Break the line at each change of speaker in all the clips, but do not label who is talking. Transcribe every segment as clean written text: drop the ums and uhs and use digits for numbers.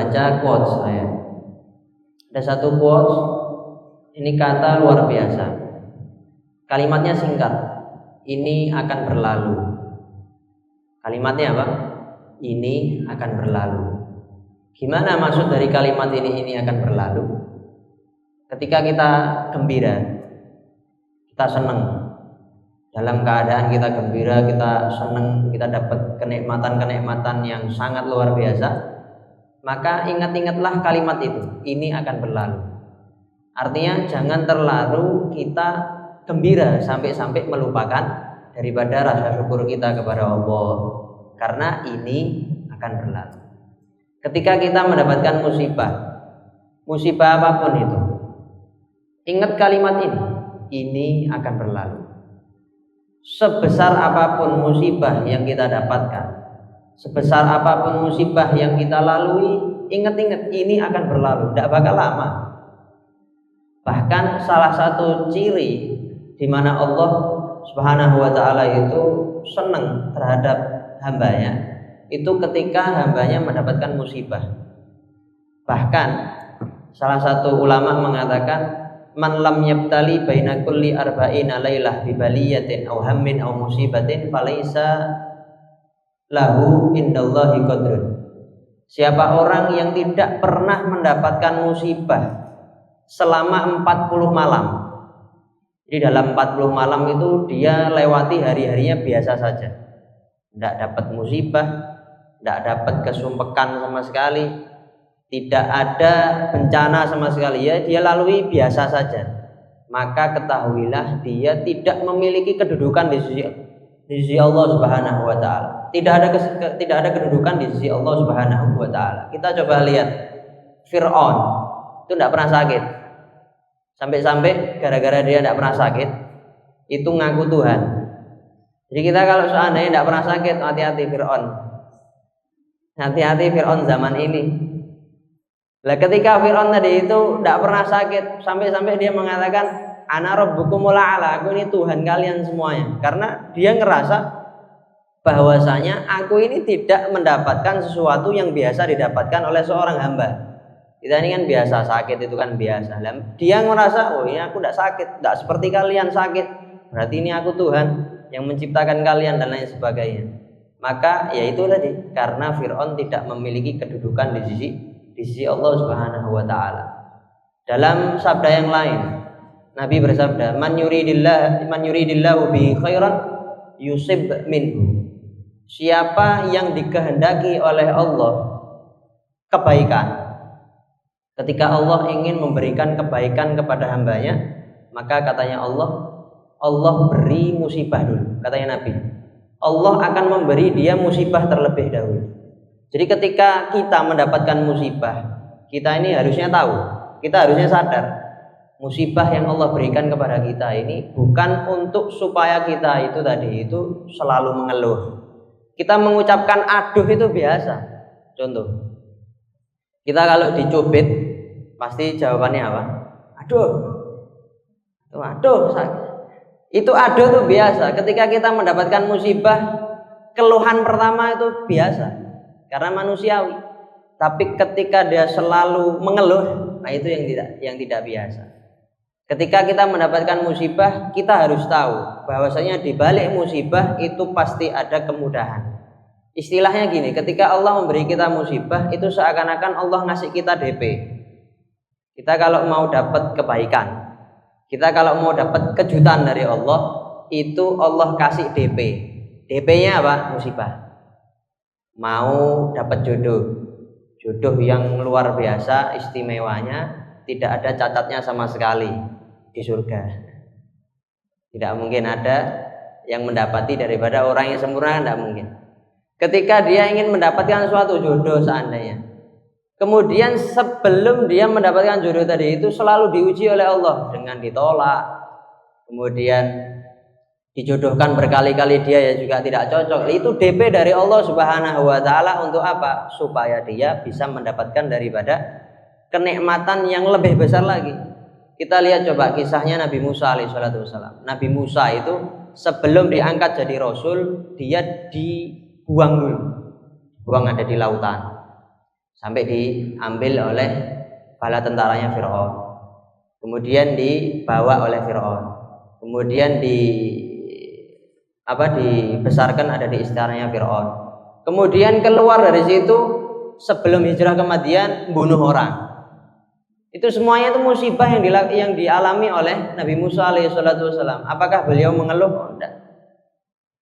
baca quotes saya. Ada satu quotes, ini kata luar biasa. Kalimatnya singkat. Ini akan berlalu. Kalimatnya apa? Ini akan berlalu. Gimana maksud dari kalimat ini akan berlalu? Ketika kita gembira, kita senang. Dalam keadaan kita gembira, kita senang, kita dapat kenikmatan-kenikmatan yang sangat luar biasa, maka ingat-ingatlah kalimat itu, ini akan berlalu. Artinya jangan terlalu kita gembira sampai-sampai melupakan daripada rasa syukur kita kepada Allah, karena ini akan berlalu. Ketika kita mendapatkan musibah apapun itu, ingat kalimat ini akan berlalu. Sebesar apapun musibah yang kita dapatkan, sebesar apapun musibah yang kita lalui, ingat-ingat ini akan berlalu, tidak bakal lama. Bahkan salah satu ciri di mana Allah Subhanahu wa taala itu senang terhadap hambanya, itu ketika hambanya mendapatkan musibah. Bahkan salah satu ulama mengatakan, man lam yabtali baina kulli arba'ina lailah bi baliyatin aw hammin aw musibatin falaisa lahu indallahi qadrun. Siapa orang yang tidak pernah mendapatkan musibah selama 40 malam. Jadi dalam 40 malam itu dia lewati hari-harinya biasa saja. Tidak dapat musibah, tidak dapat kesumpekan sama sekali, tidak ada bencana sama sekali, ya dia lalui biasa saja, maka ketahuilah dia tidak memiliki kedudukan di sisi Allah Subhanahu wa taala. Tidak ada kedudukan di sisi Allah Subhanahu wa taala. Kita coba lihat Fir'aun, itu tidak pernah sakit. Sampai-sampai gara-gara dia tidak pernah sakit, itu ngaku Tuhan. Jadi kita kalau seandainya tidak pernah sakit, hati-hati Fir'aun. Hati-hati Fir'aun zaman ini. Lah ketika Fir'aun tadi itu tidak pernah sakit, sampai-sampai dia mengatakan ana rabbukumul a'la, aku ini Tuhan kalian semuanya. Karena dia ngerasa bahwasanya aku ini tidak mendapatkan sesuatu yang biasa didapatkan oleh seorang hamba. Kita ini kan biasa sakit, itu kan biasa. Dia ngerasa, oh ini aku tidak sakit, tidak seperti kalian sakit, berarti ini aku Tuhan yang menciptakan kalian dan lain sebagainya. Maka ya itu tadi, karena Fir'aun tidak memiliki kedudukan di sisi Allah Subhanahu wa taala. Dalam sabda yang lain, Nabi bersabda, man yuridillahu bi khairan yusib minhu. Siapa yang dikehendaki oleh Allah kebaikan, ketika Allah ingin memberikan kebaikan kepada hambanya, maka katanya Allah beri musibah dulu. Katanya Nabi, Allah akan memberi dia musibah terlebih dahulu. Jadi ketika kita mendapatkan musibah, kita ini harusnya tahu, kita harusnya sadar, musibah yang Allah berikan kepada kita ini bukan untuk supaya kita itu selalu mengeluh. Kita mengucapkan aduh itu biasa. Contoh, kita kalau dicubit pasti jawabannya apa? Aduh, sakit. Itu aduh itu biasa. Ketika kita mendapatkan musibah, keluhan pertama itu biasa. Karena manusiawi. Tapi ketika dia selalu mengeluh, nah itu yang tidak biasa. Ketika kita mendapatkan musibah, kita harus tahu bahwasanya di balik musibah itu pasti ada kemudahan. Istilahnya gini, ketika Allah memberi kita musibah, itu seakan-akan Allah ngasih kita DP. Kita kalau mau dapat kebaikan, kita kalau mau dapat kejutan dari Allah, itu Allah kasih DP. DP-nya apa? Musibah. Mau dapat jodoh yang luar biasa, istimewanya, tidak ada cacatnya sama sekali di surga. Tidak mungkin ada yang mendapati daripada orang yang sempurna, tidak mungkin. Ketika dia ingin mendapatkan suatu jodoh seandainya, kemudian sebelum dia mendapatkan jodoh tadi itu selalu diuji oleh Allah dengan ditolak, kemudian dijodohkan berkali-kali dia ya juga tidak cocok. Itu DP dari Allah Subhanahu wa taala untuk apa? Supaya dia bisa mendapatkan daripada kenikmatan yang lebih besar lagi. Kita lihat coba kisahnya Nabi Musa alaihissalam. Nabi Musa itu sebelum diangkat jadi rasul, dia dibuang dulu. Buang ada di lautan. sampai diambil oleh bala tentaranya Firaun. Kemudian dibawa oleh Firaun. Kemudian dibesarkan ada di istananya Firaun. Kemudian keluar dari situ sebelum hijrah ke Madian bunuh orang. Itu semuanya itu musibah yang dialami oleh Nabi Musa alaihissalam. Apakah beliau mengeluh? Tidak.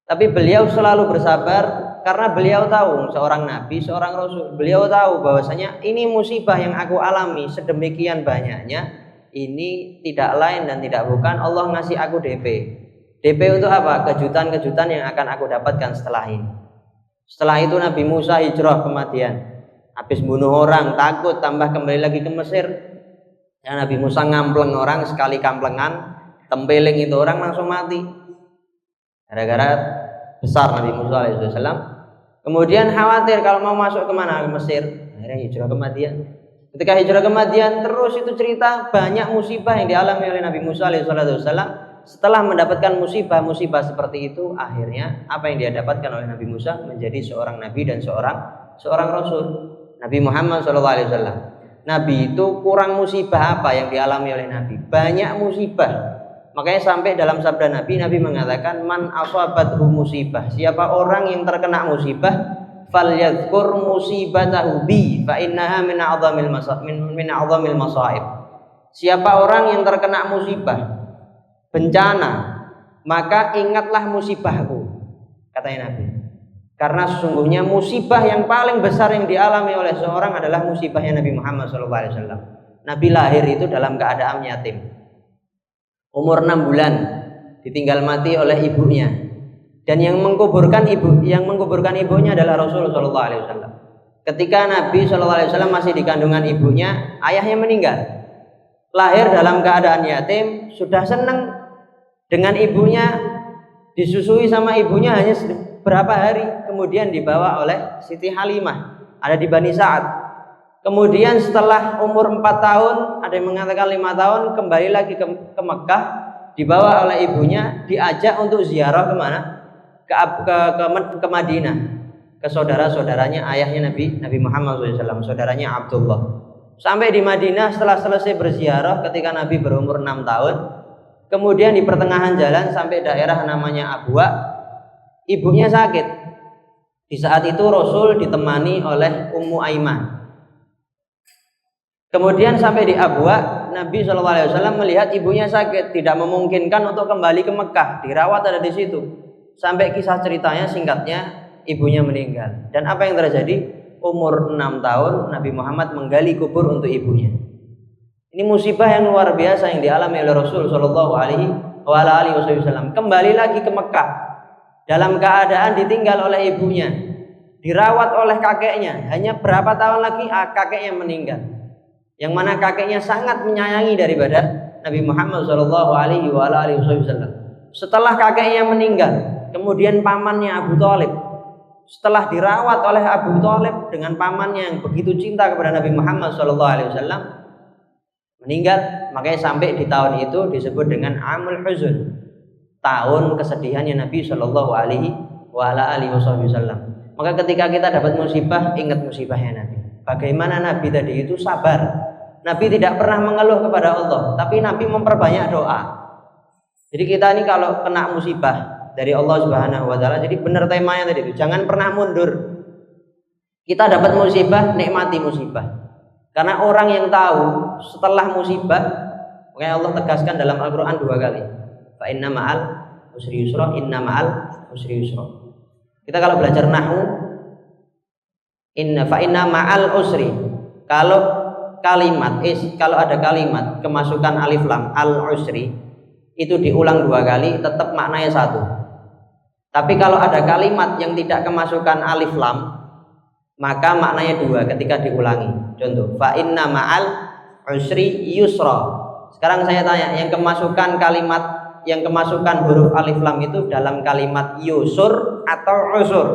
Tapi beliau selalu bersabar karena beliau tahu seorang nabi, seorang rasul. Beliau tahu bahwasanya ini musibah yang aku alami sedemikian banyaknya, ini tidak lain dan tidak bukan Allah ngasih aku DP. DP untuk apa? Kejutan-kejutan yang akan aku dapatkan setelah ini. Setelah itu Nabi Musa hijrah ke Madian. Habis bunuh orang, takut, tambah kembali lagi ke Mesir. Ya, Nabi Musa ngampleng orang, sekali kamplengan, tempeling itu orang langsung mati. Gara-gara besar Nabi Musa alaihissalam. Kemudian khawatir kalau mau masuk kemana? Ke Mesir. Akhirnya hijrah ke Madian. Ketika hijrah ke Madian, terus itu cerita banyak musibah yang dialami oleh Nabi Musa alaihissalam. Setelah mendapatkan musibah-musibah seperti itu, akhirnya apa yang dia dapatkan oleh Nabi Musa menjadi seorang nabi dan seorang rasul. Nabi Muhammad SAW. Nabi itu kurang musibah apa yang dialami oleh Nabi? Banyak musibah. Makanya sampai dalam sabda Nabi mengatakan man asabathu musibah. Siapa orang yang terkena musibah, falyadhkur musibatahu bi fa innaha min a'dhamil masaib. Siapa orang yang terkena musibah, bencana, maka ingatlah musibahku, katanya Nabi. Karena sesungguhnya musibah yang paling besar yang dialami oleh seorang adalah musibahnya Nabi Muhammad SAW. Nabi lahir itu dalam keadaan yatim, umur 6 bulan, ditinggal mati oleh ibunya, dan yang menguburkan ibunya adalah Rasul SAW. Ketika Nabi SAW masih di kandungan ibunya, ayahnya meninggal. Lahir dalam keadaan yatim, sudah senang dengan ibunya, disusui sama ibunya hanya berapa hari, kemudian dibawa oleh Siti Halimah, ada di Bani Sa'ad. Kemudian setelah umur 4 tahun, ada yang mengatakan 5 tahun, kembali lagi ke Mekah, dibawa oleh ibunya, diajak untuk ziarah kemana? Ke Madinah, ke saudara-saudaranya ayahnya Nabi Muhammad SAW, saudaranya Abdullah. Sampai di Madinah, setelah selesai berziarah ketika Nabi berumur 6 tahun, kemudian di pertengahan jalan sampai daerah namanya Abwa, ibunya sakit. Di saat itu Rasul ditemani oleh Ummu Aiman. Kemudian sampai di Abwa, Nabi SAW melihat ibunya sakit, tidak memungkinkan untuk kembali ke Mekah, dirawat ada di situ. Sampai kisah ceritanya singkatnya, ibunya meninggal. Dan apa yang terjadi? Umur 6 tahun Nabi Muhammad menggali kubur untuk ibunya. Ini musibah yang luar biasa yang dialami oleh Rasul SAW. Kembali lagi ke Mekah dalam keadaan ditinggal oleh ibunya, dirawat oleh kakeknya. Hanya berapa tahun lagi kakeknya meninggal, yang mana kakeknya sangat menyayangi daripada Nabi Muhammad SAW. Setelah kakeknya meninggal, kemudian pamannya Abu Thalib, setelah dirawat oleh Abu Thalib dengan pamannya yang begitu cinta kepada Nabi Muhammad SAW, meninggal. Makanya sampai di tahun itu disebut dengan Amul Huzun, tahun kesedihannya Nabi Shallallahu Alaihi Wasallam. Maka ketika kita dapat musibah, ingat musibahnya Nabi. Bagaimana Nabi tadi itu sabar. Nabi tidak pernah mengeluh kepada Allah, tapi Nabi memperbanyak doa. Jadi kita ini kalau kena musibah dari Allah Subhanahu Wa Taala, jadi benar temanya tadi itu, jangan pernah mundur. Kita dapat musibah, nikmati musibah. Karena orang yang tahu setelah musibah, makanya Allah tegaskan dalam Al-Quran 2 kali. Fa inna ma'al usri yusra, inna ma'al usri yusra. Kita kalau belajar nahwu, fa inna ma'al usri. Kalau ada kalimat kemasukan alif lam al usri, itu diulang 2 kali tetap maknanya satu. Tapi kalau ada kalimat yang tidak kemasukan alif lam, maka maknanya 2 ketika diulangi. Contoh, fa inna ma'al usri yusra. Sekarang saya tanya, yang kemasukan huruf alif lam itu dalam kalimat yusur atau usur?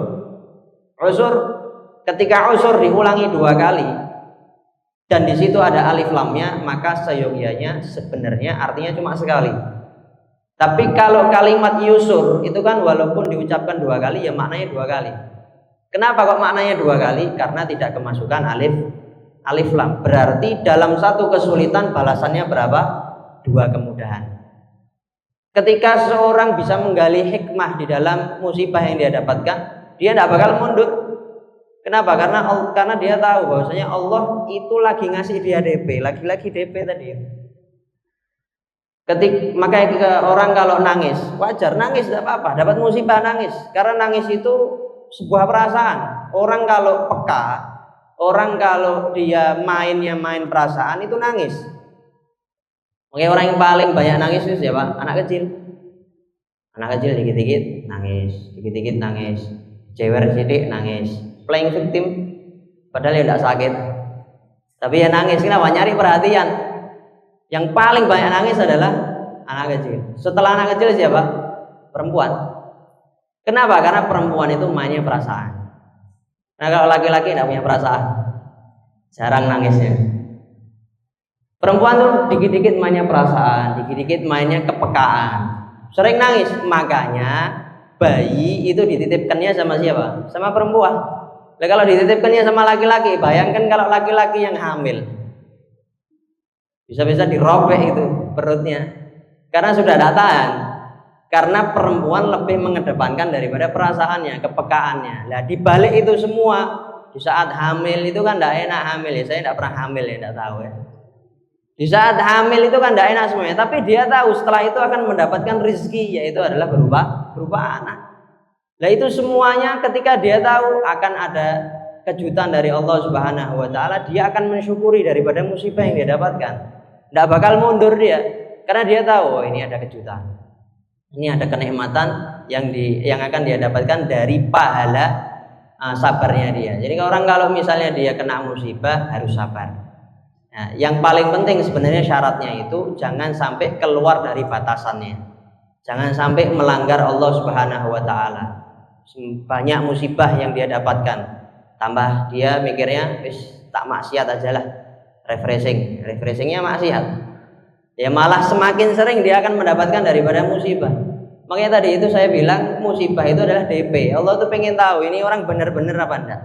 Usur. Ketika usur diulangi 2 kali dan di situ ada alif lamnya, maka seyogianya sebenarnya artinya cuma sekali. Tapi kalau kalimat yusur itu kan walaupun diucapkan 2 kali ya maknanya 2 kali. Kenapa kok maknanya 2 kali? Karena tidak kemasukan alif lam. Berarti dalam satu kesulitan balasannya berapa? 2 kemudahan. Ketika seorang bisa menggali hikmah di dalam musibah yang dia dapatkan, dia tidak bakal mundur. Kenapa? Karena dia tahu bahwasanya Allah itu lagi ngasih dia DP, lagi-lagi DP tadi. Makanya orang kalau nangis, wajar nangis, tidak apa-apa. Dapat musibah nangis, karena nangis itu sebuah perasaan. Orang kalau peka, orang kalau dia main perasaan itu nangis. Oke, orang yang paling banyak nangis itu siapa? Anak kecil. Anak kecil dikit-dikit nangis, dikit-dikit nangis. Cewer sidik nangis. Playing victim, padahal ya tidak sakit. Tapi ya nangis, kenapa? Nyari perhatian. Yang paling banyak nangis adalah anak kecil. Setelah anak kecil siapa? Perempuan. Kenapa? Karena perempuan itu mainnya perasaan. Nah, kalau laki-laki tidak punya perasaan, jarang nangisnya. Perempuan tuh dikit-dikit mainnya perasaan, dikit-dikit mainnya kepekaan, sering nangis. Makanya bayi itu dititipkannya sama siapa? Sama perempuan. Nah, kalau dititipkannya sama laki-laki, bayangkan kalau laki-laki yang hamil, bisa-bisa dirobek itu perutnya, karena sudah tidak tahan. Karena perempuan lebih mengedepankan daripada perasaannya, kepekaannya. Nah, dibalik itu semua, di saat hamil itu kan tidak enak hamil ya. Saya tidak pernah hamil ya, tidak tahu ya. Di saat hamil itu kan tidak enak semuanya, tapi dia tahu setelah itu akan mendapatkan rezeki, yaitu adalah berupa anak. Nah, itu semuanya ketika dia tahu akan ada kejutan dari Allah Subhanahu wa taala, dia akan mensyukuri daripada musibah yang dia dapatkan. Tidak bakal mundur dia, karena dia tahu oh, ini ada kejutan. Ini ada kenikmatan yang akan dia dapatkan dari pahala sabarnya dia. Jadi orang kalau misalnya dia kena musibah harus sabar. Nah, yang paling penting sebenarnya syaratnya itu jangan sampai keluar dari batasannya. Jangan sampai melanggar Allah Subhanahu wa taala. Banyak musibah yang dia dapatkan, tambah dia mikirnya wis tak maksiat aja lah. Refreshingnya maksiat. Ya malah semakin sering dia akan mendapatkan daripada musibah. Makanya tadi itu saya bilang musibah itu adalah DP. Allah tuh pengen tahu ini orang benar-benar apa enggak.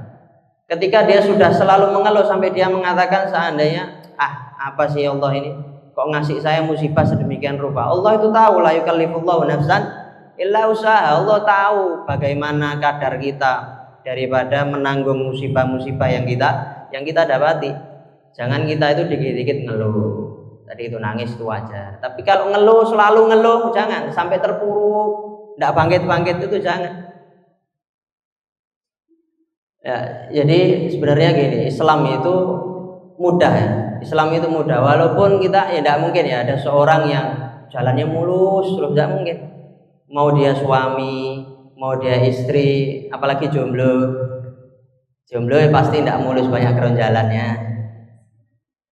Ketika dia sudah selalu mengeluh sampai dia mengatakan seandainya apa sih Allah ini kok ngasih saya musibah sedemikian rupa. Allah itu tahu la yukallifullahu nafsan illa usaha. Allah tahu bagaimana kadar kita daripada menanggung musibah-musibah yang kita dapati. Jangan kita itu dikit-dikit ngeluh. Tadi itu nangis itu wajar. Tapi kalau ngeluh selalu ngeluh, jangan sampai terpuruk, tidak bangkit-bangkit itu jangan. Ya, jadi sebenarnya gini, Islam itu mudah ya. Islam itu mudah. Walaupun kita ya tidak mungkin ya ada seorang yang jalannya mulus terus, tidak mungkin. Mau dia suami, mau dia istri, apalagi jomblo. Jomblo ya pasti tidak mulus, banyak keronjalannya.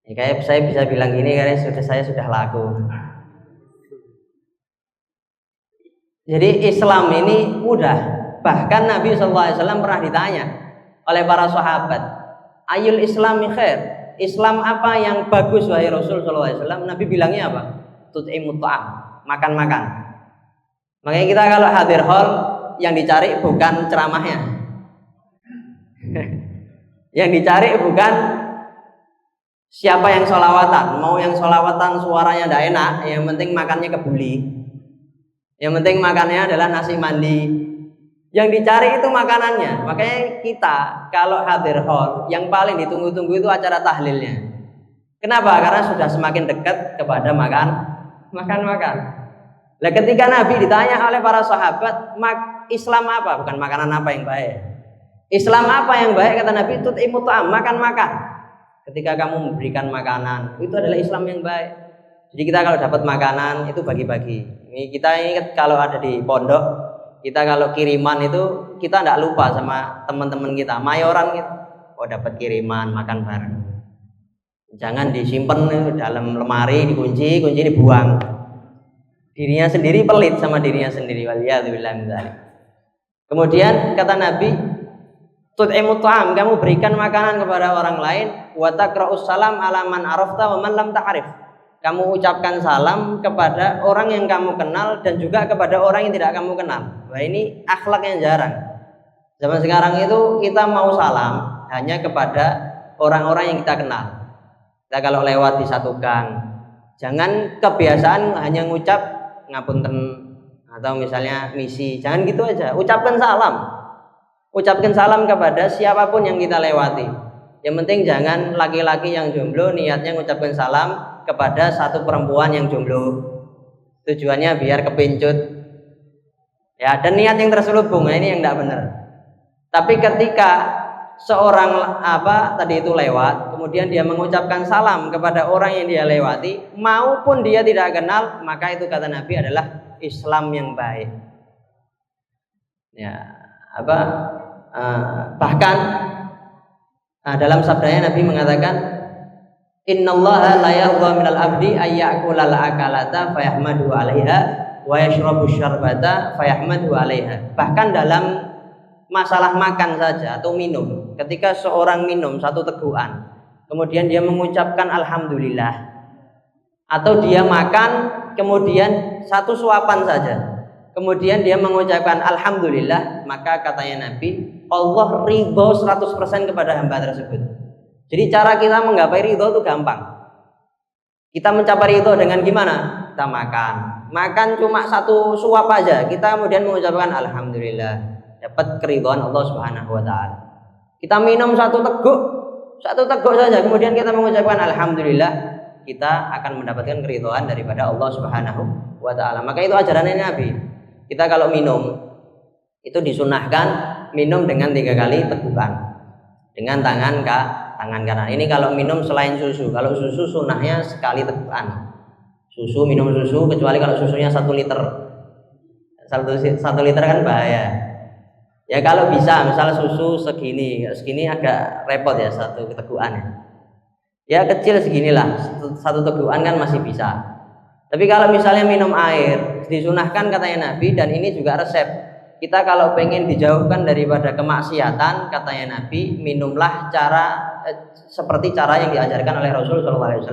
Ya, kayak saya bisa bilang gini karena saya sudah laku. Jadi Islam ini mudah. Bahkan Nabi SAW pernah ditanya oleh para sahabat, ayul islami khair, Islam apa yang bagus wahai Rasul SAW? Nabi bilangnya apa? Tut'imut ta'am, makan-makan. Makanya kita kalau hadir hall yang dicari bukan ceramahnya. Yang dicari bukan siapa yang sholawatan. Mau yang sholawatan suaranya tidak enak, yang penting makannya kebuli. Yang penting makannya adalah nasi mandi. Yang dicari itu makanannya. Makanya kita kalau hadir hall yang paling ditunggu-tunggu itu acara tahlilnya. Kenapa? Karena sudah semakin dekat kepada makan. Nah, ketika Nabi ditanya oleh para sahabat, Islam apa? Bukan makanan apa yang baik. Islam apa yang baik? Kata Nabi, tut'imut ta'am, makan-makan. Ketika kamu memberikan makanan, itu adalah Islam yang baik. Jadi kita kalau dapat makanan itu bagi-bagi. Kita ingat kalau ada di pondok, kita kalau kiriman itu kita tidak lupa sama teman-teman kita, mayoran gitu. Oh dapat kiriman, makan bareng. Jangan disimpan dalam lemari, dikunci dibuang. Dirinya sendiri pelit sama dirinya sendiri. Waliyadzubillah min dzalik. Kemudian kata Nabi, tut'imut ta'am, kamu berikan makanan kepada orang lain, wa taqra'us salam ala man arafta wa man lam ta'rif. Kamu ucapkan salam kepada orang yang kamu kenal dan juga kepada orang yang tidak kamu kenal. Wah, ini akhlak yang jarang Zaman sekarang itu kita mau salam hanya kepada orang-orang yang kita kenal. Kita kalau lewat di satu gang, jangan kebiasaan hanya ngucap ngapunten atau misalnya misi, jangan gitu aja. Ucapkan salam kepada siapapun yang kita lewati. Yang penting jangan laki-laki yang jomblo niatnya ngucapkan salam kepada satu perempuan yang jomblo. Tujuannya biar kepincut. Ya, dan niat yang terselubung, ini yang tidak benar. Tapi ketika seorang tadi itu lewat, kemudian dia mengucapkan salam kepada orang yang dia lewati, maupun dia tidak kenal, maka itu kata Nabi adalah Islam yang baik. Ya, bahkan dalam sabdanya Nabi mengatakan, Innallaha la yardha minal abdi ayyakula al-akalata fayahmadu 'alaiha wa yashrabu syarbata fayahmadu 'alaiha. Bahkan dalam masalah makan saja atau minum, ketika seorang minum satu tegukan, kemudian dia mengucapkan alhamdulillah, atau dia makan kemudian satu suapan saja, kemudian dia mengucapkan alhamdulillah, maka katanya Nabi, Allah ridho 100% kepada hamba tersebut. Jadi cara kita menggapai ridho itu gampang. Kita mencapai ridho dengan gimana? Kita makan cuma satu suap aja, kita kemudian mengucapkan alhamdulillah, dapat keridhaan Allah Subhanahu wa taala. Kita minum satu teguk saja, kemudian kita mengucapkan alhamdulillah, kita akan mendapatkan keridhaan daripada Allah Subhanahu wa taala. Maka itu ajarannya Nabi. Kita kalau minum itu disunahkan minum dengan 3 kali tegukan dengan tangan kanan. Ini kalau minum selain susu. Kalau susu sunahnya sekali tegukan. Minum susu, kecuali kalau susunya 1 liter. 1 liter kan bahaya. Ya kalau bisa, misal susu segini agak repot ya satu tegukan. Ya kecil seginilah, satu tegukan kan masih bisa. Tapi kalau misalnya minum air, disunahkan katanya Nabi, dan ini juga resep. Kita kalau pengen dijauhkan daripada kemaksiatan, katanya Nabi, minumlah seperti cara yang diajarkan oleh Rasul SAW,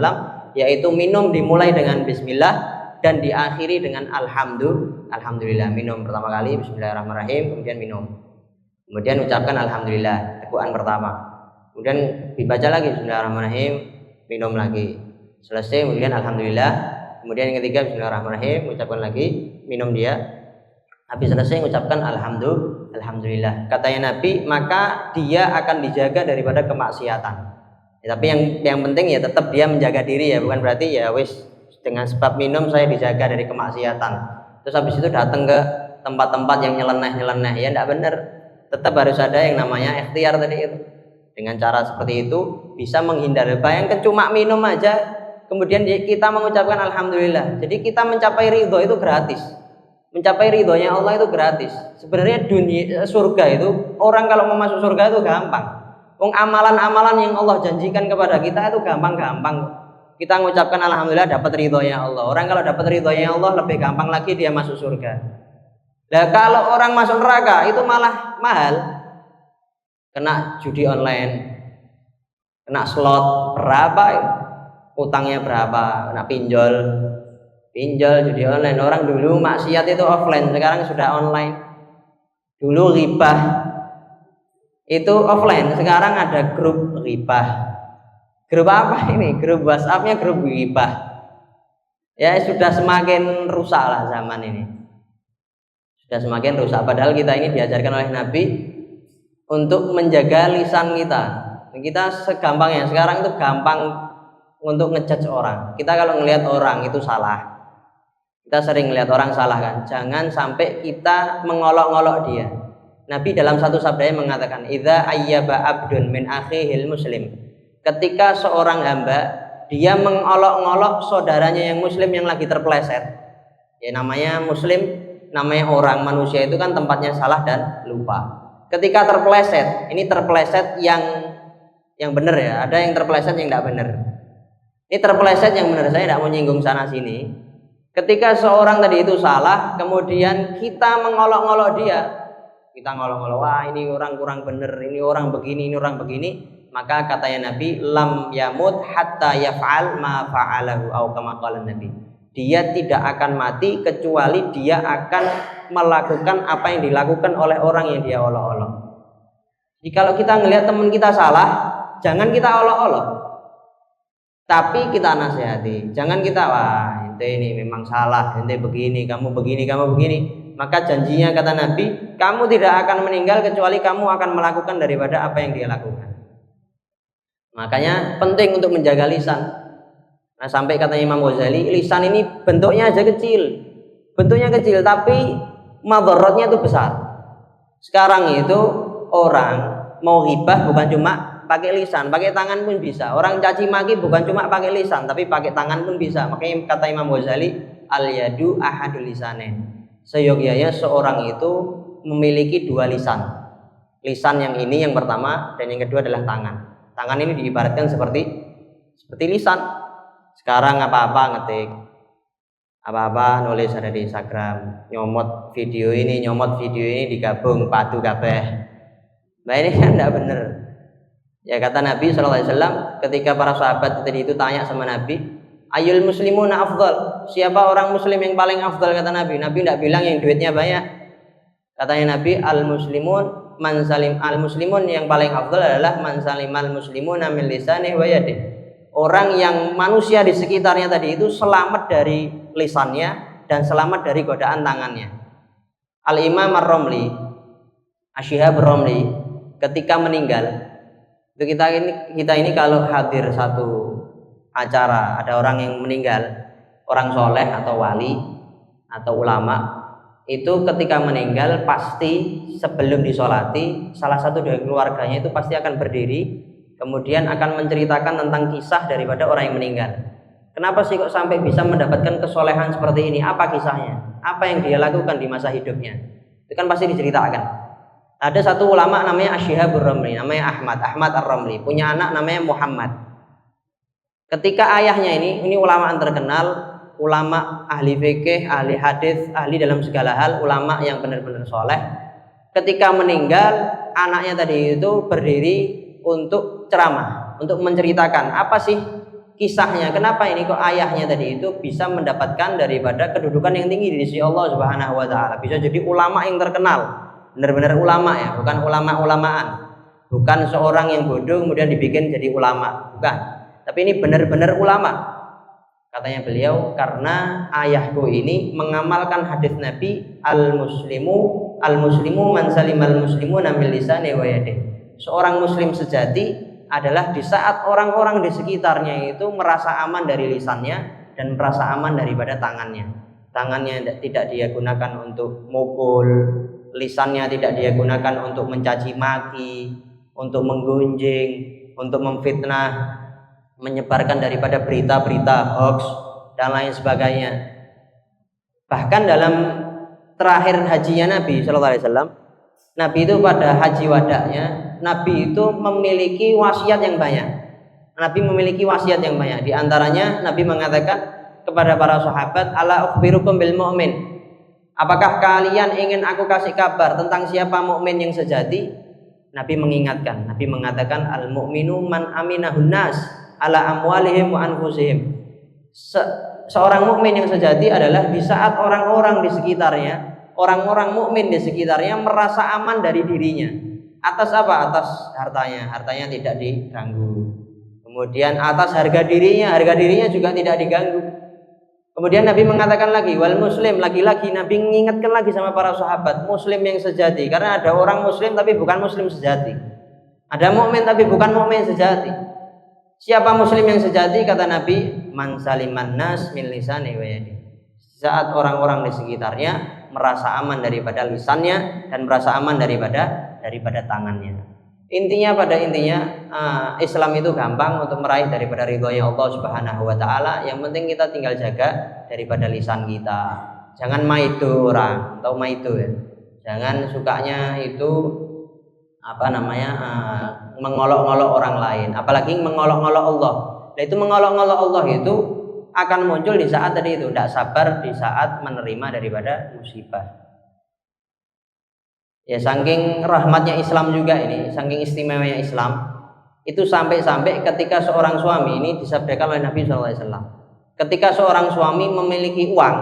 yaitu minum dimulai dengan Bismillah dan diakhiri dengan Alhamdulillah. Minum pertama kali Bismillahirrahmanirrahim, kemudian minum. Kemudian ucapkan alhamdulillah, tegukan pertama. Kemudian dibaca lagi Bismillahirrahmanirrahim, minum lagi. Selesai kemudian alhamdulillah. Kemudian yang ketiga Bismillahirrahmanirrahim, ucapkan lagi, minum dia. Habis selesai mengucapkan alhamdulillah. Katanya Nabi, maka dia akan dijaga daripada kemaksiatan. Ya, tapi yang penting ya tetap dia menjaga diri ya, bukan berarti ya wis dengan sebab minum saya dijaga dari kemaksiatan. Terus habis itu datang ke tempat-tempat yang nyeleneh, ya enggak benar. Tetap harus ada yang namanya ikhtiar tadi itu. Dengan cara seperti itu bisa menghindar. Bayangkan cuma minum aja, kemudian kita mengucapkan alhamdulillah. Jadi kita mencapai ridho itu gratis. Mencapai ridhonya Allah itu gratis. Sebenarnya surga itu, orang kalau mau masuk surga itu gampang. Amalan-amalan yang Allah janjikan kepada kita itu gampang-gampang. Kita mengucapkan alhamdulillah dapat ridhonya Allah. Orang kalau dapat ridhonya Allah lebih gampang lagi dia masuk surga. Nah kalau orang masuk neraka itu malah mahal. Kena judi online, kena slot berapa, utangnya berapa, kena pinjol judi online. Orang dulu maksiat itu offline, sekarang sudah online. Dulu ghibah itu offline, sekarang ada grup ghibah. Grup apa ini? Grup WhatsApp-nya grup ghibah. Ya sudah semakin rusak lah zaman ini. Sudah semakin rusak. Padahal kita ini diajarkan oleh Nabi untuk menjaga lisan kita. Kita segampangnya sekarang itu gampang untuk ngejudge orang. Kita kalau ngelihat orang itu salah, kita sering ngelihat orang salah kan. Jangan sampai kita mengolok-olok dia. Nabi dalam satu sabdanya mengatakan, "Idza ayyaba abdun min akhihil muslim." Ketika seorang hamba dia mengolok-olok saudaranya yang muslim yang lagi terpeleset. Ya namanya muslim, namanya orang manusia itu kan tempatnya salah dan lupa. Ketika terpeleset, ini terpeleset yang benar ya, ada yang terpeleset yang tidak benar. Ini terpeleset yang benar, saya tidak mau nyinggung sana sini. Ketika seorang tadi itu salah, kemudian kita mengolok-olok dia, kita ngolok-ngolok, wah ini orang kurang benar, ini orang begini, ini orang begini, maka katanya Nabi, lam yamut hatta yaf'al ma fa'alahu au kama qala Nabi. Dia tidak akan mati kecuali dia akan melakukan apa yang dilakukan oleh orang yang dia olok-olok. Jadi kalau kita ngelihat teman kita salah, jangan kita olok-olok, tapi kita nasihati. Jangan kita, wah ente ini memang salah, ente begini, kamu begini, kamu begini. Maka janjinya kata Nabi, kamu tidak akan meninggal kecuali kamu akan melakukan daripada apa yang dia lakukan. Makanya penting untuk menjaga lisan. Nah, sampai katanya Imam Ghazali, lisan ini bentuknya aja kecil. Bentuknya kecil tapi madharatnya itu besar. Sekarang itu orang mau ghibah bukan cuma pakai lisan, pakai tangan pun bisa. Orang caci maki bukan cuma pakai lisan, tapi pakai tangan pun bisa. Makanya kata Imam Ghazali, al yadu ahadul lisanen. Seyogyanya seorang itu memiliki dua lisan. Lisan yang ini yang pertama dan yang kedua adalah tangan. Tangan ini diibaratkan seperti lisan. Sekarang apa-apa ngetik, apa-apa nulis ada di Instagram, nyomot video ini digabung padu kabeh. Nah ini kan tidak benar. Ya kata Nabi SAW ketika para sahabat tadi itu tanya sama Nabi, ayul muslimuna afdal, siapa orang muslim yang paling afdal kata Nabi. Nabi tidak bilang yang duitnya banyak. Katanya Nabi, al muslimun yang paling afdal adalah man salimal muslimuna min lisanihi wa yadihi. Orang yang manusia di sekitarnya tadi itu selamat dari lisannya dan selamat dari godaan tangannya. Al-Imam Ar-Ramli, Ash-Shihab Ar-Ramli ketika meninggal, itu kita ini kalau hadir satu acara ada orang yang meninggal, orang soleh atau wali atau ulama, itu ketika meninggal pasti sebelum disolati salah satu dari keluarganya itu pasti akan berdiri, kemudian akan menceritakan tentang kisah daripada orang yang meninggal. Kenapa sih kok sampai bisa mendapatkan kesolehan seperti ini? Apa kisahnya? Apa yang dia lakukan di masa hidupnya? Itu kan pasti diceritakan. Ada satu ulama namanya Ash-Shihab Ar-Ramli, namanya Ahmad Ar-Ramli, punya anak namanya Muhammad. Ketika ayahnya ini ulama yang terkenal, ulama ahli fikih, ahli hadis, ahli dalam segala hal, ulama yang benar-benar soleh. Ketika meninggal, anaknya tadi itu berdiri untuk ceramah, untuk menceritakan apa sih kisahnya, kenapa ini kok ayahnya tadi itu bisa mendapatkan daripada kedudukan yang tinggi di sisi Allah Subhanahu wa taala, bisa jadi ulama yang terkenal, benar-benar ulama ya, bukan ulama-ulamaan, bukan seorang yang bodoh kemudian dibikin jadi ulama, bukan, tapi ini benar-benar ulama. Katanya beliau, karena ayahku ini mengamalkan hadis Nabi, al muslimu man salimal muslimuna min lisanihi wa yadihi. Seorang muslim sejati adalah di saat orang-orang di sekitarnya itu merasa aman dari lisannya dan merasa aman daripada tangannya. Tangannya tidak dia gunakan untuk mukul, lisannya tidak dia gunakan untuk mencaci maki, untuk menggunjing, untuk memfitnah, menyebarkan daripada berita-berita hoax dan lain sebagainya. Bahkan dalam terakhir hajinya Nabi SAW, Nabi itu pada haji wadaknya, Nabi itu memiliki wasiat yang banyak. Nabi memiliki wasiat yang banyak. Di antaranya Nabi mengatakan kepada para sahabat, ala ukhbirukum bil mu'min. Apakah kalian ingin aku kasih kabar tentang siapa mukmin yang sejati? Nabi mengingatkan. Nabi mengatakan al mu'minu man aminahun nas ala amwalihim wa anfusihim. Seorang mukmin yang sejati adalah di saat orang-orang di sekitarnya, orang-orang mukmin di sekitarnya merasa aman dari dirinya. Atas apa? Atas hartanya tidak diganggu. Kemudian atas harga dirinya juga tidak diganggu. Kemudian Nabi mengatakan lagi, wal muslim, lagi-lagi Nabi mengingatkan lagi sama para sahabat, muslim yang sejati, karena ada orang muslim tapi bukan muslim sejati. Ada mukmin tapi bukan mukmin sejati. Siapa muslim yang sejati? Kata Nabi, man saliman nas min lisanihi wa yadihi. Saat orang-orang di sekitarnya merasa aman daripada lisannya dan merasa aman daripada tangannya. Intinya Islam itu gampang untuk meraih daripada ridhonya Allah Subhanahu wa taala. Yang penting kita tinggal jaga daripada lisan kita. Jangan maitu orang, atau maitu ya. Jangan sukanya itu mengolok-olok orang lain, apalagi mengolok-olok Allah. Nah, itu mengolok-olok Allah itu akan muncul di saat tadi itu tidak sabar di saat menerima daripada musibah. Ya, saking rahmatnya Islam juga ini, saking istimewanya Islam, itu sampai-sampai ketika seorang suami ini disabdakan oleh Nabi SAW, ketika seorang suami memiliki uang,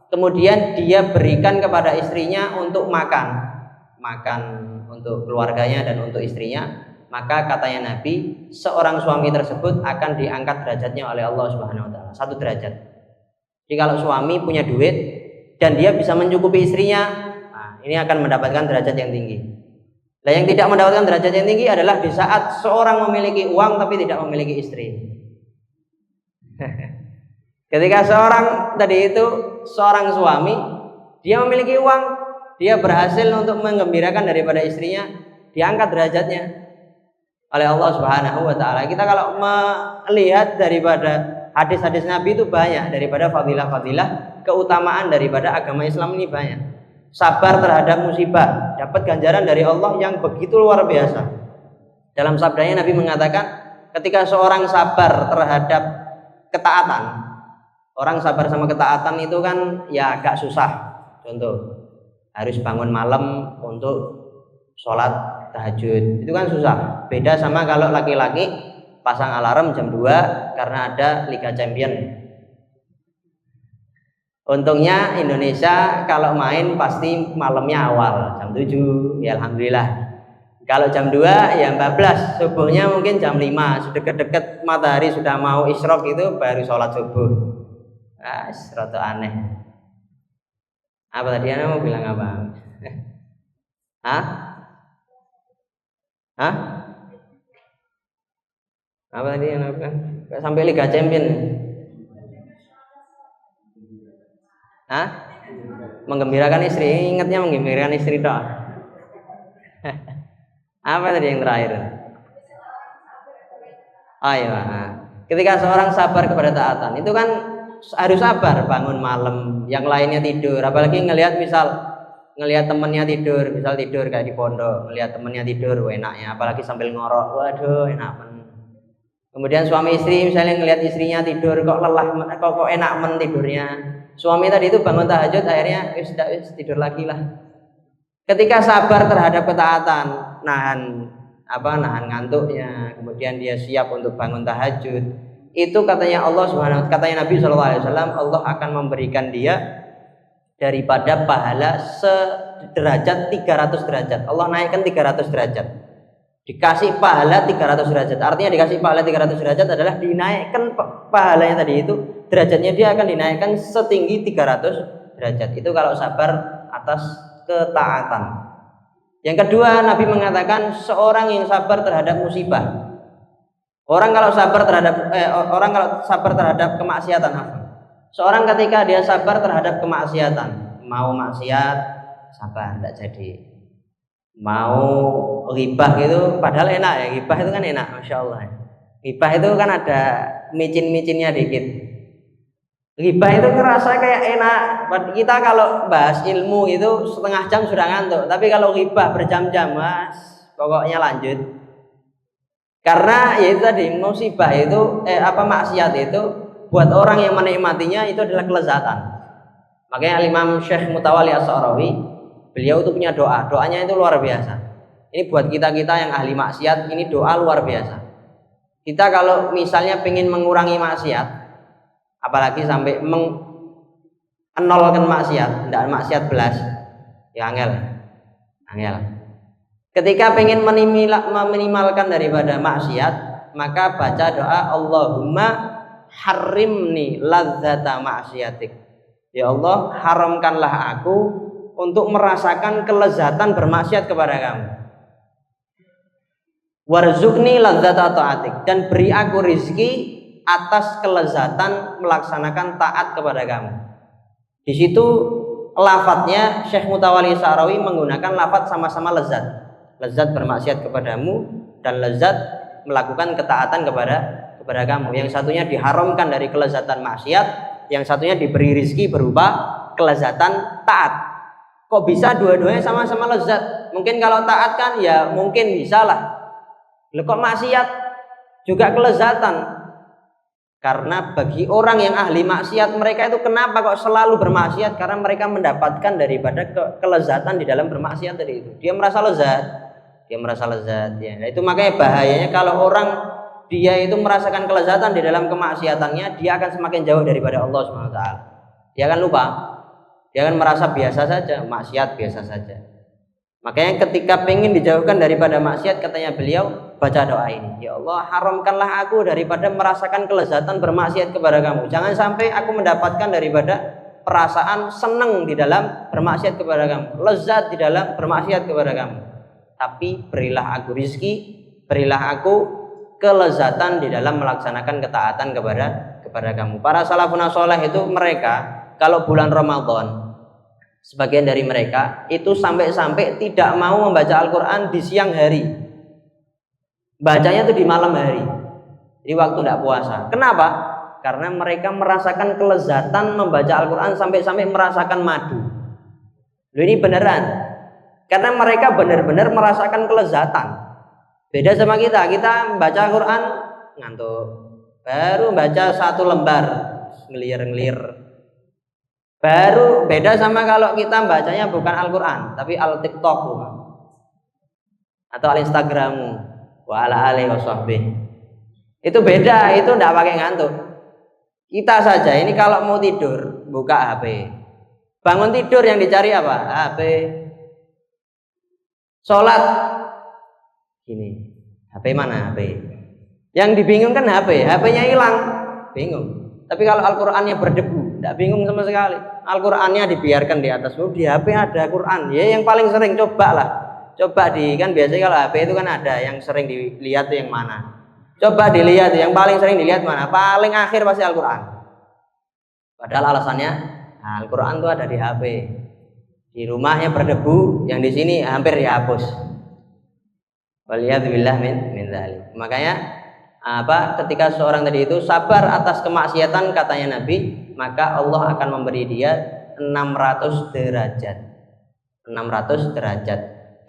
kemudian dia berikan kepada istrinya untuk makan untuk keluarganya dan untuk istrinya, maka katanya Nabi, seorang suami tersebut akan diangkat derajatnya oleh Allah Subhanahu wa taala, 1 derajat. Jadi kalau suami punya duit dan dia bisa mencukupi istrinya, nah, ini akan mendapatkan derajat yang tinggi. Nah, yang tidak mendapatkan derajat yang tinggi adalah di saat seorang memiliki uang tapi tidak memiliki istri. Ketika seorang suami, dia memiliki uang, dia berhasil untuk menggembirakan daripada istrinya, diangkat derajatnya oleh Allah Subhanahu wa taala. Kita kalau melihat daripada hadis-hadis Nabi itu banyak, daripada fadilah-fadilah keutamaan daripada agama Islam ini banyak. Sabar terhadap musibah, dapat ganjaran dari Allah yang begitu luar biasa. Dalam sabdanya Nabi mengatakan, ketika seorang sabar terhadap ketaatan, orang sabar sama ketaatan itu kan ya agak susah. Contoh, harus bangun malam untuk sholat tahajud, itu kan susah. Beda sama kalau laki-laki pasang alarm jam 2 karena ada Liga Champion. Untungnya Indonesia kalau main pasti malamnya awal jam 7, ya alhamdulillah. Kalau jam 2 ya 14, subuhnya mungkin jam 5, sudah deket-deket matahari sudah mau isyraq itu baru sholat subuh. Rada aneh. Apa tadi Anda mau bilang apa? Hah? Apa tadi Anda bilang? Sampai Liga Champion. Menggembirakan istri, ingatnya menggembirakan istri toh. Apa tadi yang terakhir? Iya. Ketika seorang sabar kepada taatan, itu kan harus sabar, bangun malam, yang lainnya tidur, apalagi ngelihat temennya tidur, misal tidur kayak di pondok, ngelihat temennya tidur, enaknya, apalagi sambil ngorok, waduh enak men. Kemudian suami istri misalnya ngelihat istrinya tidur, kok lelah, kok enak men tidurnya. Suami tadi itu bangun tahajud, akhirnya tidur lagi lah. Ketika sabar terhadap ketaatan, nahan ngantuknya, kemudian dia siap untuk bangun tahajud, itu katanya Allah Subhanahu, katanya Nabi SAW, Allah akan memberikan dia daripada pahala sederajat 300 derajat. Allah naikkan 300 derajat. Dikasih pahala 300 derajat. Artinya dikasih pahala 300 derajat adalah dinaikkan pahalanya tadi itu, derajatnya dia akan dinaikkan setinggi 300 derajat. Itu kalau sabar atas ketaatan. Yang kedua, Nabi mengatakan seorang yang sabar terhadap musibah. Orang kalau sabar terhadap kemaksiatan, seorang ketika dia sabar terhadap kemaksiatan, mau maksiat sabar, tidak jadi. Mau ghibah itu padahal enak ya, ghibah itu kan enak, masya Allah. Ghibah itu kan ada micin-micinnya dikit. Ghibah itu ngerasa kayak enak. Kita kalau bahas ilmu itu setengah jam sudah ngantuk, tapi kalau ghibah berjam-jam, mas, pokoknya lanjut. Karena ya itu tadi, musibah itu maksiat itu buat orang yang menikmatinya itu adalah kelezatan. Makanya Imam Syekh Mutawalli As-Sa'rawi, beliau itu punya doanya itu luar biasa. Ini buat kita-kita yang ahli maksiat, ini doa luar biasa. Kita kalau misalnya pengen mengurangi maksiat, apalagi sampai menolkan maksiat, tidak maksiat belas, ya angel. Ketika pengen meminimalkan daripada maksiat, maka baca doa Allahumma harimni ladzata maksiatik. Ya Allah, haramkanlah aku untuk merasakan kelezatan bermaksiat kepada kamu. Warzuqni ladzata taatik, dan beri aku rizki atas kelezatan melaksanakan taat kepada kamu. Di situ lafadznya Syekh Mutawalli Sa'rawi menggunakan lafadz sama-sama lezat. Lezat bermaksiat kepadamu dan lezat melakukan ketaatan kepada kamu. Yang satunya diharamkan dari kelezatan maksiat, yang satunya diberi rizki berupa kelezatan taat. Kok bisa dua-duanya sama-sama lezat? Mungkin kalau taat kan ya mungkin bisa lah. Kok maksiat juga kelezatan? Karena bagi orang yang ahli maksiat, mereka itu kenapa kok selalu bermaksiat? Karena mereka mendapatkan daripada kelezatan di dalam bermaksiat tadi itu. Dia merasa lezat ya. Nah, itu makanya bahayanya kalau orang dia itu merasakan kelezatan di dalam kemaksiatannya, dia akan semakin jauh daripada Allah SWT. Dia akan lupa, dia akan merasa biasa saja, maksiat biasa saja. Makanya ketika pengen dijauhkan daripada maksiat, katanya beliau baca doa ini, ya Allah, haramkanlah aku daripada merasakan kelezatan bermaksiat kepada kamu. Jangan sampai aku mendapatkan daripada perasaan senang di dalam bermaksiat kepada kamu, lezat di dalam bermaksiat kepada kamu. Tapi berilah aku rizki, berilah aku kelezatan di dalam melaksanakan ketaatan kepada kamu. Para salafun saleh itu mereka kalau bulan Ramadan, sebagian dari mereka itu sampai-sampai tidak mau membaca Al-Quran di siang hari, bacanya itu di malam hari, di waktu tidak puasa. Kenapa? Karena mereka merasakan kelezatan membaca Al-Quran sampai-sampai merasakan madu. Loh, ini beneran, karena mereka benar-benar merasakan kelezatan. Beda sama kita baca Al-Quran ngantuk, baru baca satu lembar ngelir-ngelir. Baru beda sama kalau kita bacanya bukan Al-Quran tapi Al-TikTok atau Al-Instagram wa ala alihi wa sahbihi. Itu beda, itu tidak pakai ngantuk. Kita saja ini kalau mau tidur buka HP, bangun tidur yang dicari apa? HP. Sholat gini, HP mana HP? Yang dibingungkan HP, HP-nya hilang, bingung. Tapi kalau Al-Qurannya berdebu, tidak bingung sama sekali. Al-Qurannya dibiarkan di atas, di HP ada Quran. Ya yang paling sering coba kan biasanya kalau HP itu kan ada yang sering dilihat yang mana. Coba dilihat yang paling sering dilihat mana? Paling akhir pasti Al-Quran. Padahal alasannya Al-Quran itu ada di HP. Di rumahnya berdebu, yang di sini hampir dihapus. Waliyadzubillah min dzalik. Makanya ketika seorang tadi itu sabar atas kemaksiatan, katanya Nabi, maka Allah akan memberi dia 600 derajat. 600 derajat.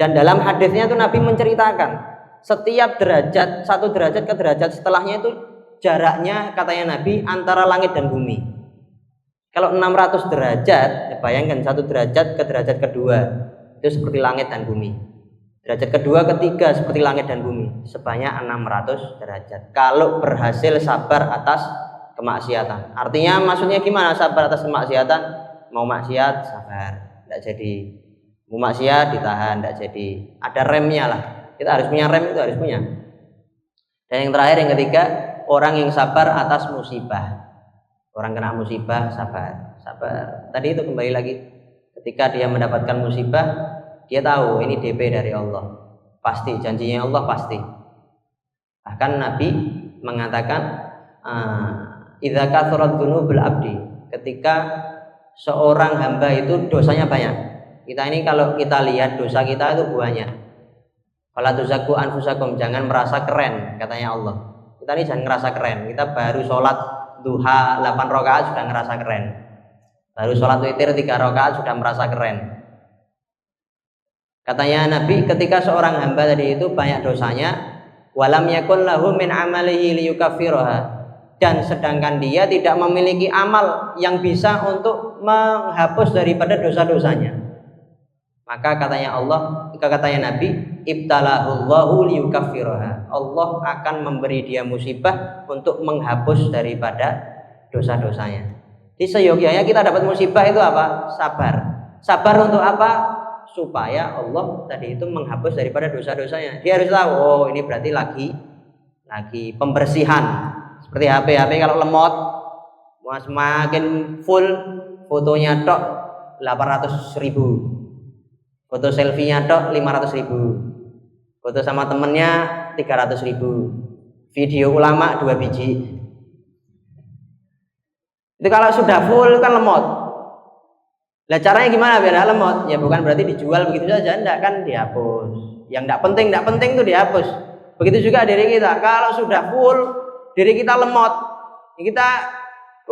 Dan dalam hadisnya itu Nabi menceritakan setiap derajat, satu derajat ke derajat setelahnya itu jaraknya, katanya Nabi, antara langit dan bumi. Kalau 600 derajat, bayangkan satu derajat ke derajat kedua itu seperti langit dan bumi. Derajat kedua, ketiga seperti langit dan bumi, sebanyak 600 derajat. Kalau berhasil sabar atas kemaksiatan. Artinya maksudnya gimana sabar atas kemaksiatan? Mau maksiat sabar, tidak jadi. Mau maksiat ditahan, tidak jadi. Ada remnya lah. Kita harus punya rem, itu harus punya. Dan yang terakhir, yang ketiga, orang yang sabar atas musibah. Orang kena musibah sabar. Tadi itu kembali lagi, ketika dia mendapatkan musibah, dia tahu ini DP dari Allah, pasti janjinya Allah pasti. Bahkan Nabi mengatakan idza kathurat dzunubul abdi, ketika seorang hamba itu dosanya banyak. Kita ini kalau kita lihat dosa kita itu banyak. Fala tuzakku anfusakum, jangan merasa keren, katanya Allah. Kita ini jangan ngerasa keren. Kita baru sholat duha 8 rakaat sudah ngerasa keren. Baru sholat witir 3 rakaat sudah merasa keren. Katanya Nabi, ketika seorang hamba tadi itu banyak dosanya, walam yakun lahu min amalihi liyukaffiroha, dan sedangkan dia tidak memiliki amal yang bisa untuk menghapus daripada dosa-dosanya, maka katanya Nabi, ibtalahullahu liyukaffiroha, Allah akan memberi dia musibah untuk menghapus daripada dosa-dosanya. Di seyogianya kita dapat musibah itu apa? Sabar untuk apa? Supaya Allah tadi itu menghapus daripada dosa-dosanya. Dia harus tahu, oh ini berarti lagi pembersihan. Seperti HP kalau lemot, semakin full fotonya tok 800.000, foto selfie-nya tok 500.000, foto sama temennya 300.000, video ulama 2 biji. Itu kalau sudah full kan lemot. Lah caranya gimana biar lemot? Ya bukan berarti dijual begitu saja, enggak, kan dihapus. Yang enggak penting itu dihapus. Begitu juga diri kita. Kalau sudah full, diri kita lemot. Kita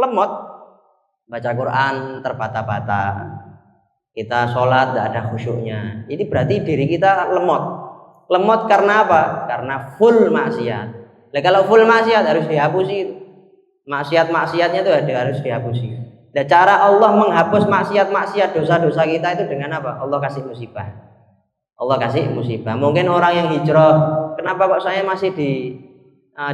lemot, baca Quran terbata-bata. Kita sholat enggak ada khusyuknya. Ini berarti diri kita lemot. Lemot karena apa? Karena full maksiat. Nah, kalau full maksiat harus dihapusi. Maksiat-maksiatnya itu harus dihapusi. Dan cara Allah menghapus maksiat-maksiat dosa-dosa kita itu dengan apa? Allah kasih musibah. Mungkin orang yang hijrah, kenapa kok saya masih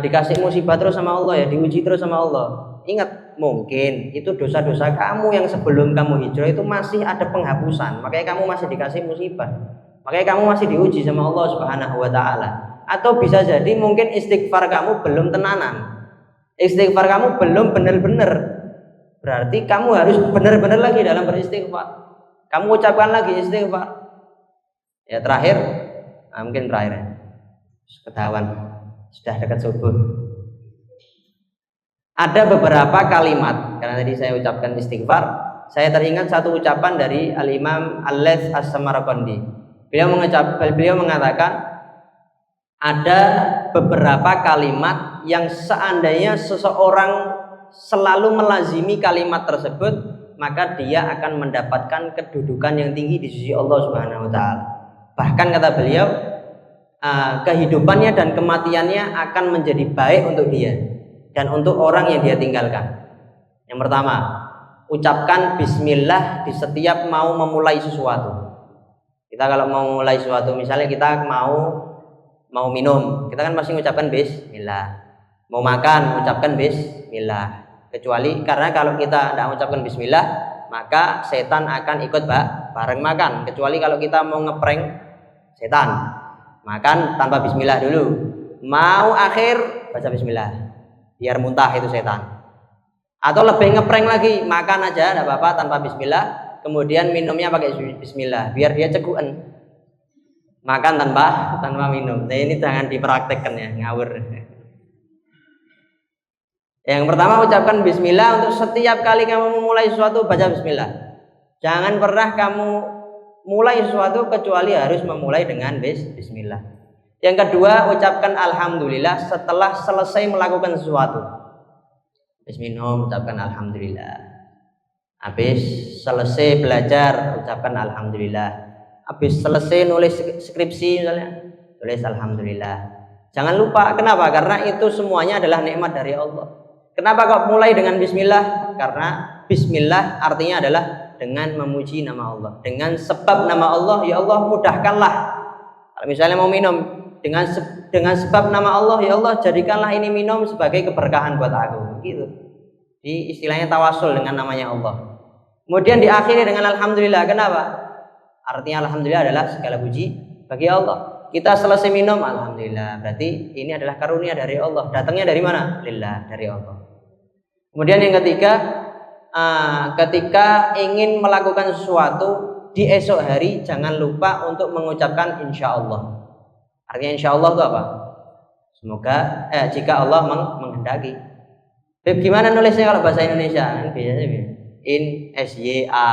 dikasih musibah terus sama Allah ya, diuji terus sama Allah? Ingat, mungkin itu dosa-dosa kamu yang sebelum kamu hijrah itu masih ada penghapusan, makanya kamu masih dikasih musibah. Makanya kamu masih diuji sama Allah Subhanahu wa taala. Atau bisa jadi mungkin istighfar kamu belum tenanan. Istighfar kamu belum benar-benar. Berarti kamu harus benar-benar lagi dalam beristighfar. Kamu ucapkan lagi istighfar. Ya terakhir, mungkin terakhir ya. Ketahuan sudah dekat subuh. Ada beberapa kalimat, karena tadi saya ucapkan istighfar, saya teringat satu ucapan dari Al-Imam Al-Laits As-Samarqandi. Beliau mengatakan ada beberapa kalimat yang seandainya seseorang selalu melazimi kalimat tersebut, maka dia akan mendapatkan kedudukan yang tinggi di sisi Allah Subhanahu wa taala. Bahkan kata beliau, kehidupannya dan kematiannya akan menjadi baik untuk dia dan untuk orang yang dia tinggalkan. Yang pertama, ucapkan bismillah di setiap mau memulai sesuatu. Kita kalau mau mulai sesuatu, misalnya kita mau minum, kita kan pasti mengucapkan bismillah. Mau makan, ucapkan bismillah. Kecuali karena kalau kita tidak mengucapkan bismillah, maka setan akan ikut bareng makan. Kecuali kalau kita mau ngeprank setan, makan tanpa bismillah dulu. Mau akhir, baca bismillah, biar muntah itu setan. Atau lebih ngeprank lagi, makan aja tidak apa-apa tanpa bismillah, kemudian minumnya pakai bismillah, biar dia cegukan. Makan tanpa minum. Nah ini jangan dipraktekkan ya, ngawur. Yang pertama, ucapkan bismillah untuk setiap kali kamu memulai sesuatu, baca bismillah. Jangan pernah kamu mulai sesuatu kecuali harus memulai dengan bismillah. Yang kedua, ucapkan alhamdulillah setelah selesai melakukan sesuatu. Habis minum, ucapkan alhamdulillah. Habis selesai belajar, ucapkan alhamdulillah. Habis selesai nulis skripsi misalnya, tulis alhamdulillah. Jangan lupa, kenapa? Karena itu semuanya adalah nikmat dari Allah. Kenapa kok mulai dengan bismillah? Karena bismillah artinya adalah dengan memuji nama Allah. Dengan sebab nama Allah, ya Allah mudahkanlah. Kalau misalnya mau minum, dengan sebab nama Allah, ya Allah jadikanlah ini minum sebagai keberkahan buat aku. Gitu. Di istilahnya tawasul dengan namanya Allah. Kemudian diakhiri dengan alhamdulillah. Kenapa? Artinya alhamdulillah adalah segala puji bagi Allah. Kita selesai minum, alhamdulillah. Berarti ini adalah karunia dari Allah. Datangnya dari mana? Lillah, dari Allah. Kemudian yang ketiga, ketika ingin melakukan sesuatu di esok hari, jangan lupa untuk mengucapkan insya Allah. Artinya insya Allah itu apa? Semoga jika Allah menghendaki. Gimana nulisnya kalau bahasa Indonesia? Biasanya in SYA,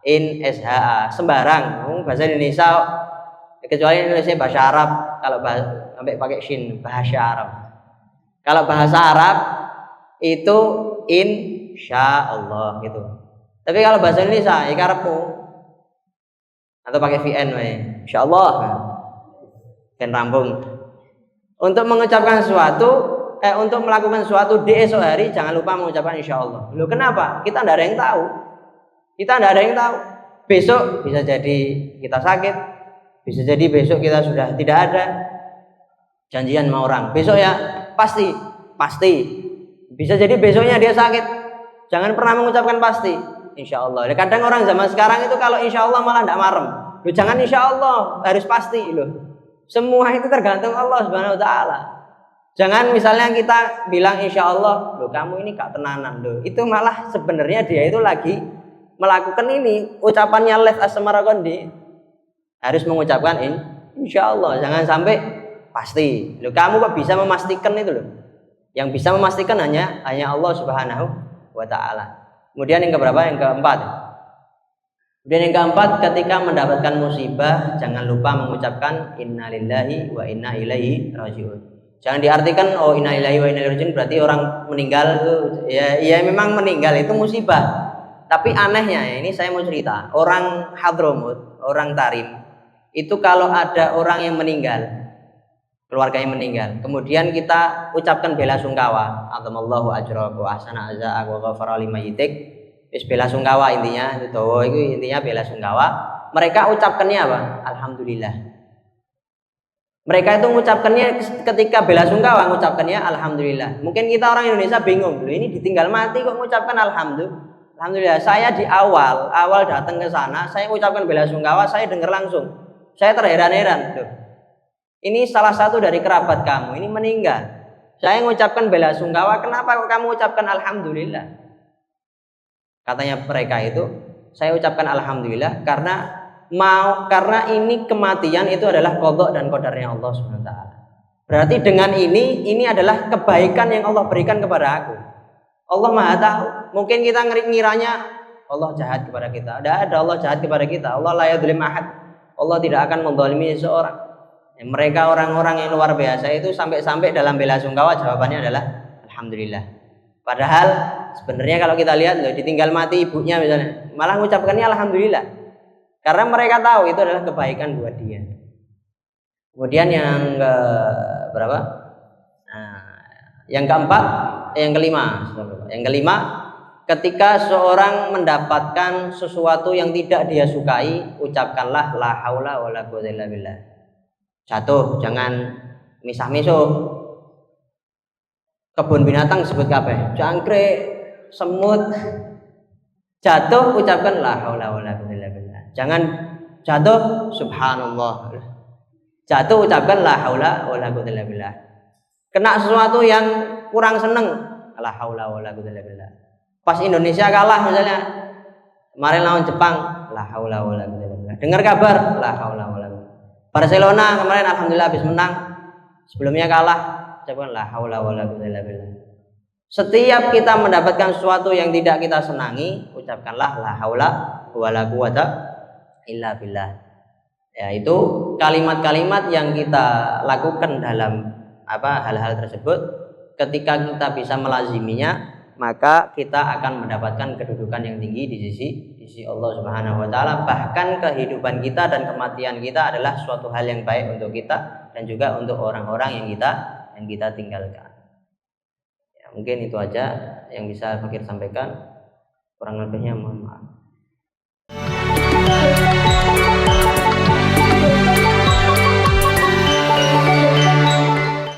in SHA, sembarang. Bahasa Indonesia, kecuali Indonesia bahasa Arab, kalau sampai pakai shin, bahasa Arab. Kalau bahasa Arab itu insya Allah gitu. Tapi kalau bahasa Indonesia ya karepmu, atau pakai VN insya Allah dan rambung. Untuk mengucapkan sesuatu, untuk melakukan sesuatu di esok hari, jangan lupa mengucapkan insya Allah. Loh kenapa? Kita tidak ada yang tahu. Kita tidak ada yang tahu. Besok bisa jadi kita sakit, bisa jadi besok kita sudah tidak ada janjian sama orang. Besok ya pasti. Bisa jadi besoknya dia sakit. Jangan pernah mengucapkan pasti. Insya Allah. Kadang orang zaman sekarang itu kalau insya Allah malah tidak marem. Loh, jangan insya Allah, harus pasti loh. Semua itu tergantung Allah Subhanahu Wa Taala. Jangan misalnya kita bilang insya Allah, loh kamu ini gak tenanan loh. Itu malah sebenarnya dia itu lagi melakukan ini ucapannya Laits As-Samarqandi. Harus mengucapkan insya Allah. Jangan sampai pasti. Loh kamu kok bisa memastikan itu loh? Yang bisa memastikan hanya Allah Subhanahu Wa Taala. Kemudian yang keberapa? Yang keempat. Kemudian yang keempat, ketika mendapatkan musibah, jangan lupa mengucapkan innalillahi wa inna ilaihi rajiun. Jangan diartikan oh innalillahi wa inna ilaihi rajiun berarti orang meninggal ya memang meninggal itu musibah. Tapi anehnya ya, ini saya mau cerita, orang Hadramut, orang Tarim, itu kalau ada orang yang meninggal, keluarganya meninggal, kemudian kita ucapkan bela sungkawa, azamallahu ajrahu wa ahsana azaahu wa ghafara limayyitik, bela sungkawa intinya itu intinya bela sungkawa. Mereka ucapkannya apa? Alhamdulillah. Mereka itu mengucapkannya ketika bela sungkawa, mengucapkannya alhamdulillah. Mungkin kita orang Indonesia bingung, loh ini ditinggal mati kok mengucapkan alhamdulillah. Saya di awal datang ke sana, saya mengucapkan bela sungkawa, saya dengar langsung Saya terheran-heran, loh. Ini salah satu dari kerabat kamu, ini meninggal. Saya mengucapkan bela sungkawa, kenapa kok kamu ucapkan alhamdulillah? Katanya mereka itu, saya ucapkan alhamdulillah karena ini kematian itu adalah qadha dan qadarnya Allah Subhanahu wa taala. Berarti dengan ini adalah kebaikan yang Allah berikan kepada aku. Allah Maha tahu. Mungkin kita ngiranya Allah jahat kepada kita. Tidak ada Allah jahat kepada kita. Allah la yadzlim ahad. Allah tidak akan menzalimi seseorang. Mereka orang-orang yang luar biasa itu sampai-sampai dalam bela sungkawa jawabannya adalah alhamdulillah. Padahal sebenarnya kalau kita lihat loh, ditinggal mati ibunya misalnya, malah mengucapkannya alhamdulillah. Karena mereka tahu itu adalah kebaikan buat dia. Kemudian yang ke berapa? Yang keempat, yang kelima, ketika seorang mendapatkan sesuatu yang tidak dia sukai, ucapkanlah la haula wala quwwata illa billah. Jatuh, jangan misah-misuh. Kebun binatang sebut kabeh, jangkrik, semut, jatuh ucapkan la haula wala quwwata illa billah. Jangan jatuh subhanallah. Jatuh ucapkan la haula wala quwwata illa billah. Kena sesuatu yang kurang seneng, la haula wala quwwata illa billah. Pas Indonesia kalah misalnya, kemarin lawan Jepang, la haula wala quwwata illa billah. Dengar kabar, la haula wala quwwata. Barcelona kemarin alhamdulillah habis menang. Sebelumnya kalah, ucapkan la haula wala quwwata illa billah. Setiap kita mendapatkan sesuatu yang tidak kita senangi, ucapkanlah la haula wala quwwata illa billah. Ya, itu kalimat-kalimat yang kita lakukan dalam hal-hal tersebut. Ketika kita bisa melaziminya, maka kita akan mendapatkan kedudukan yang tinggi di sisi Allah Subhanahu wa taala. Bahkan kehidupan kita dan kematian kita adalah suatu hal yang baik untuk kita dan juga untuk orang-orang yang kita tinggalkan. Ya, mungkin itu aja yang bisa Fakir sampaikan. Kurang lebihnya mohon maaf.